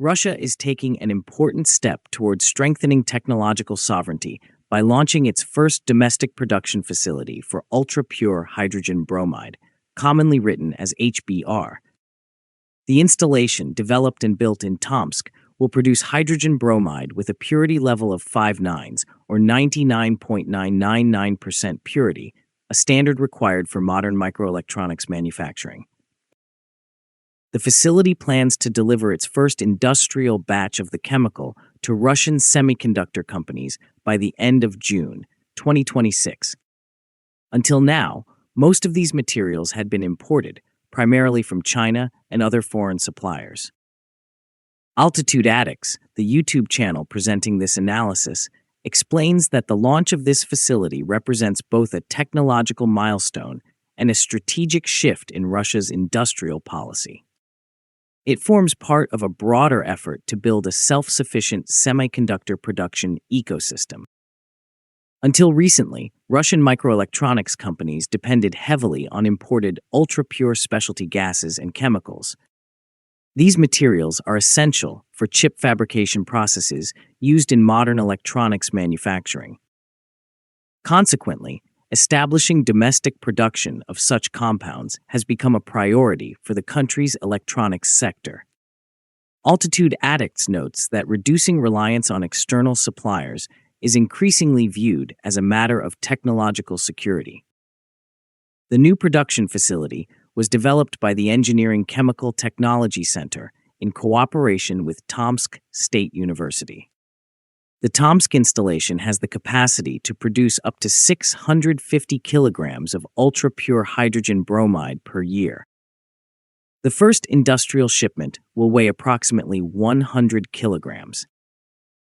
Russia is taking an important step towards strengthening technological sovereignty by launching its first domestic production facility for ultra-pure hydrogen bromide, commonly written as HBr. The installation, developed and built in Tomsk, will produce hydrogen bromide with a purity level of 5 nines, or 99.999% purity, a standard required for modern microelectronics manufacturing. The facility plans to deliver its first industrial batch of the chemical to Russian semiconductor companies by the end of June 2026. Until now, most of these materials had been imported, primarily from China and other foreign suppliers. Altitude Addicts, the YouTube channel presenting this analysis, explains that the launch of this facility represents both a technological milestone and a strategic shift in Russia's industrial policy. It forms part of a broader effort to build a self-sufficient semiconductor production ecosystem. Until recently, Russian microelectronics companies depended heavily on imported ultra-pure specialty gases and chemicals. These materials are essential for chip fabrication processes used in modern electronics manufacturing. Consequently, establishing domestic production of such compounds has become a priority for the country's electronics sector. Altitude Addicts notes that reducing reliance on external suppliers is increasingly viewed as a matter of technological security. The new production facility was developed by the Engineering Chemical Technology Center in cooperation with Tomsk State University. The Tomsk installation has the capacity to produce up to 650 kilograms of ultra-pure hydrogen bromide per year. The first industrial shipment will weigh approximately 100 kilograms.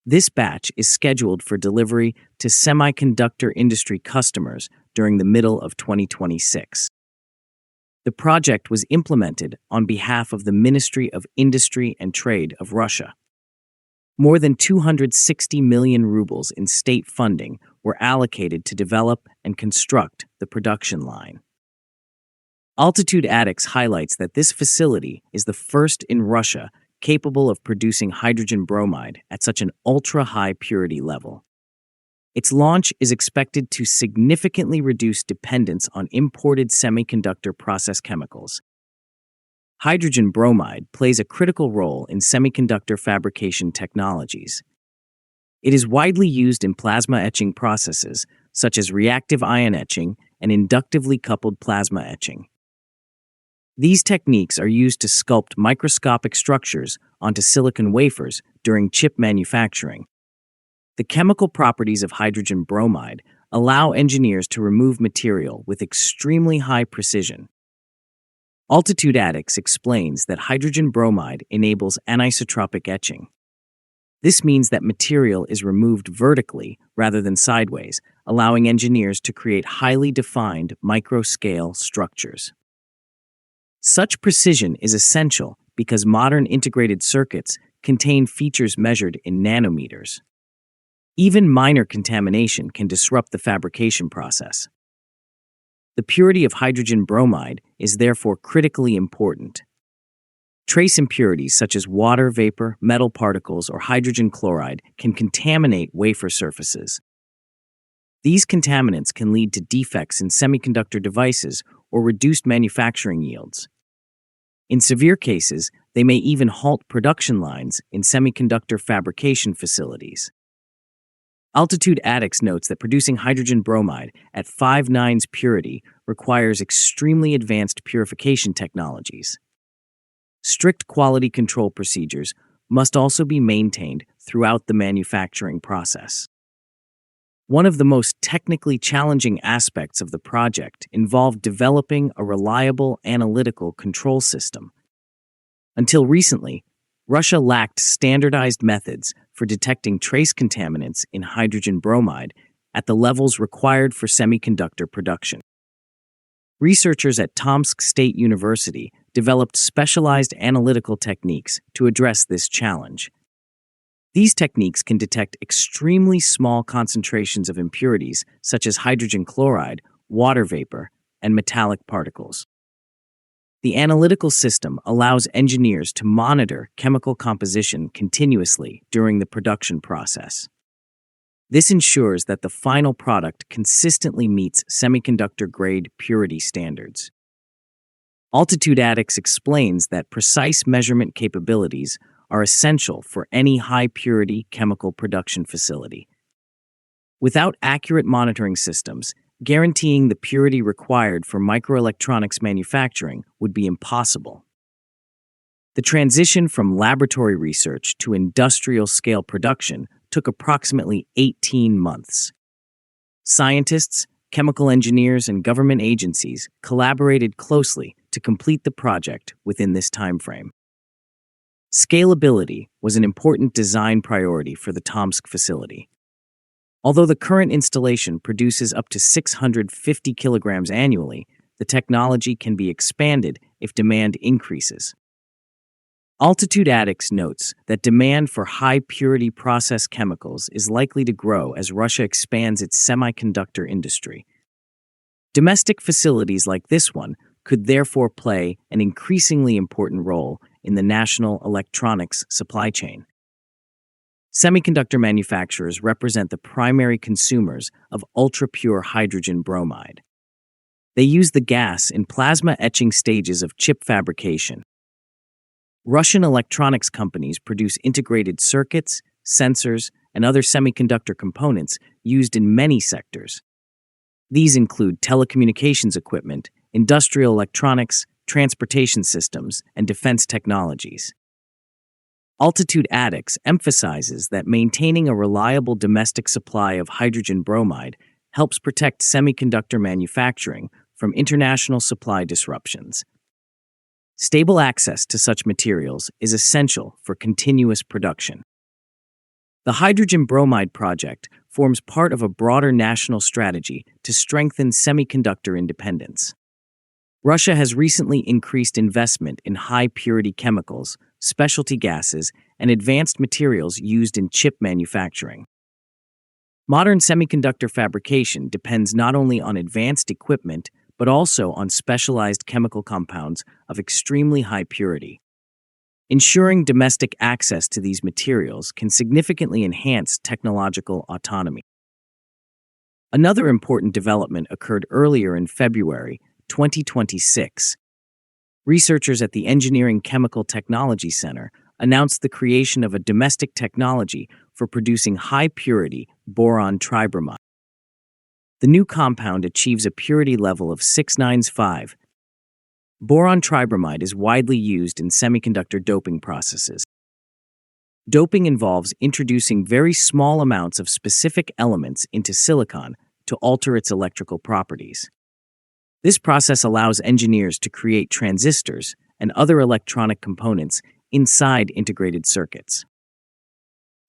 This batch is scheduled for delivery to semiconductor industry customers during the middle of 2026. The project was implemented on behalf of the Ministry of Industry and Trade of Russia. More than 260 million rubles in state funding were allocated to develop and construct the production line. Altitude Addicts highlights that this facility is the first in Russia capable of producing hydrogen bromide at such an ultra-high purity level. Its launch is expected to significantly reduce dependence on imported semiconductor process chemicals. Hydrogen bromide plays a critical role in semiconductor fabrication technologies. It is widely used in plasma etching processes, such as reactive ion etching and inductively coupled plasma etching. These techniques are used to sculpt microscopic structures onto silicon wafers during chip manufacturing. The chemical properties of hydrogen bromide allow engineers to remove material with extremely high precision. Altitude Addicts explains that hydrogen bromide enables anisotropic etching. This means that material is removed vertically rather than sideways, allowing engineers to create highly defined microscale structures. Such precision is essential because modern integrated circuits contain features measured in nanometers. Even minor contamination can disrupt the fabrication process. The purity of hydrogen bromide is therefore critically important. Trace impurities such as water vapor, metal particles, or hydrogen chloride can contaminate wafer surfaces. These contaminants can lead to defects in semiconductor devices or reduced manufacturing yields. In severe cases, they may even halt production lines in semiconductor fabrication facilities. Altitude Addicts notes that producing hydrogen bromide at 5 nines purity requires extremely advanced purification technologies. Strict quality control procedures must also be maintained throughout the manufacturing process. One of the most technically challenging aspects of the project involved developing a reliable analytical control system. Until recently, Russia lacked standardized methods for detecting trace contaminants in hydrogen bromide at the levels required for semiconductor production. Researchers at Tomsk State University developed specialized analytical techniques to address this challenge. These techniques can detect extremely small concentrations of impurities such as hydrogen chloride, water vapor, and metallic particles. The analytical system allows engineers to monitor chemical composition continuously during the production process. This ensures that the final product consistently meets semiconductor-grade purity standards. Altitude-Atix explains that precise measurement capabilities are essential for any high-purity chemical production facility. Without accurate monitoring systems, guaranteeing the purity required for microelectronics manufacturing would be impossible. The transition from laboratory research to industrial-scale production took approximately 18 months. Scientists, chemical engineers, and government agencies collaborated closely to complete the project within this timeframe. Scalability was an important design priority for the Tomsk facility. Although the current installation produces up to 650 kilograms annually, the technology can be expanded if demand increases. Altitude-Atix notes that demand for high-purity process chemicals is likely to grow as Russia expands its semiconductor industry. Domestic facilities like this one could therefore play an increasingly important role in the national electronics supply chain. Semiconductor manufacturers represent the primary consumers of ultra-pure hydrogen bromide. They use the gas in plasma etching stages of chip fabrication. Russian electronics companies produce integrated circuits, sensors, and other semiconductor components used in many sectors. These include telecommunications equipment, industrial electronics, transportation systems, and defense technologies. Altitude-Atix emphasizes that maintaining a reliable domestic supply of hydrogen bromide helps protect semiconductor manufacturing from international supply disruptions. Stable access to such materials is essential for continuous production. The hydrogen bromide project forms part of a broader national strategy to strengthen semiconductor independence. Russia has recently increased investment in high-purity chemicals, specialty gases, and advanced materials used in chip manufacturing. Modern semiconductor fabrication depends not only on advanced equipment, but also on specialized chemical compounds of extremely high purity. Ensuring domestic access to these materials can significantly enhance technological autonomy. Another important development occurred earlier in February 2026. Researchers at the Engineering Chemical Technology Center announced the creation of a domestic technology for producing high-purity boron tribromide. The new compound achieves a purity level of 695. Boron tribromide is widely used in semiconductor doping processes. Doping involves introducing very small amounts of specific elements into silicon to alter its electrical properties. This process allows engineers to create transistors and other electronic components inside integrated circuits.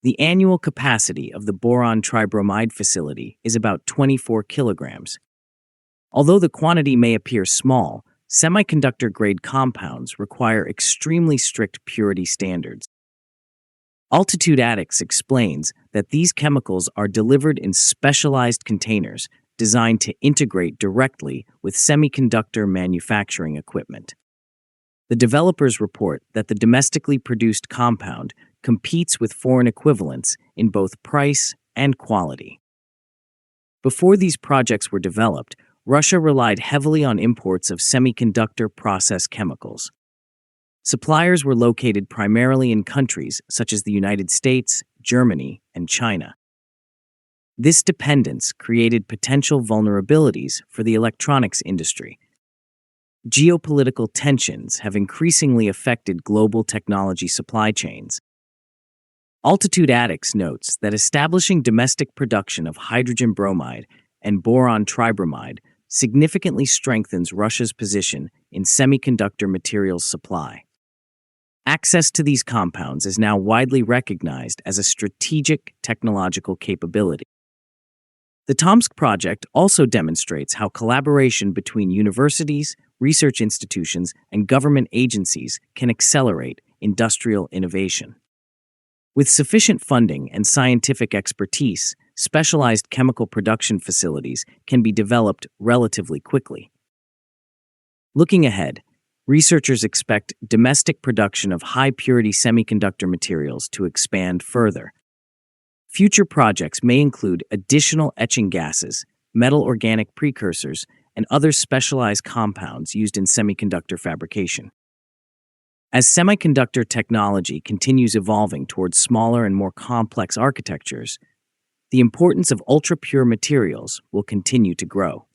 The annual capacity of the boron tribromide facility is about 24 kilograms. Although the quantity may appear small, semiconductor-grade compounds require extremely strict purity standards. Altitude-Atix explains that these chemicals are delivered in specialized containers designed to integrate directly with semiconductor manufacturing equipment. The developers report that the domestically produced compound competes with foreign equivalents in both price and quality. Before these projects were developed, Russia relied heavily on imports of semiconductor process chemicals. Suppliers were located primarily in countries such as the United States, Germany, and China. This dependence created potential vulnerabilities for the electronics industry. Geopolitical tensions have increasingly affected global technology supply chains. Altitude-Atix notes that establishing domestic production of hydrogen bromide and boron tribromide significantly strengthens Russia's position in semiconductor materials supply. Access to these compounds is now widely recognized as a strategic technological capability. The Tomsk project also demonstrates how collaboration between universities, research institutions, and government agencies can accelerate industrial innovation. With sufficient funding and scientific expertise, specialized chemical production facilities can be developed relatively quickly. Looking ahead, researchers expect domestic production of high-purity semiconductor materials to expand further. Future projects may include additional etching gases, metal organic precursors, and other specialized compounds used in semiconductor fabrication. As semiconductor technology continues evolving towards smaller and more complex architectures, the importance of ultra-pure materials will continue to grow.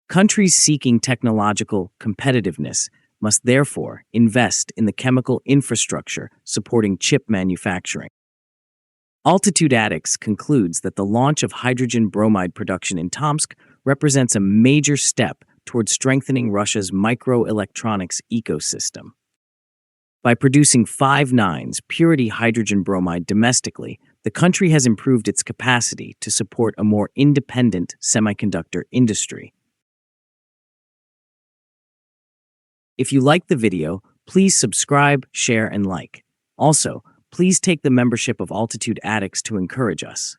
Countries seeking technological competitiveness must therefore invest in the chemical infrastructure supporting chip manufacturing. Altitude Attics concludes that the launch of hydrogen bromide production in Tomsk represents a major step towards strengthening Russia's microelectronics ecosystem. By producing 5/9 purity hydrogen bromide domestically, the country has improved its capacity to support a more independent semiconductor industry. If you liked the video, please subscribe, share, and like. Also, please take the membership of Altitude Attics to encourage us.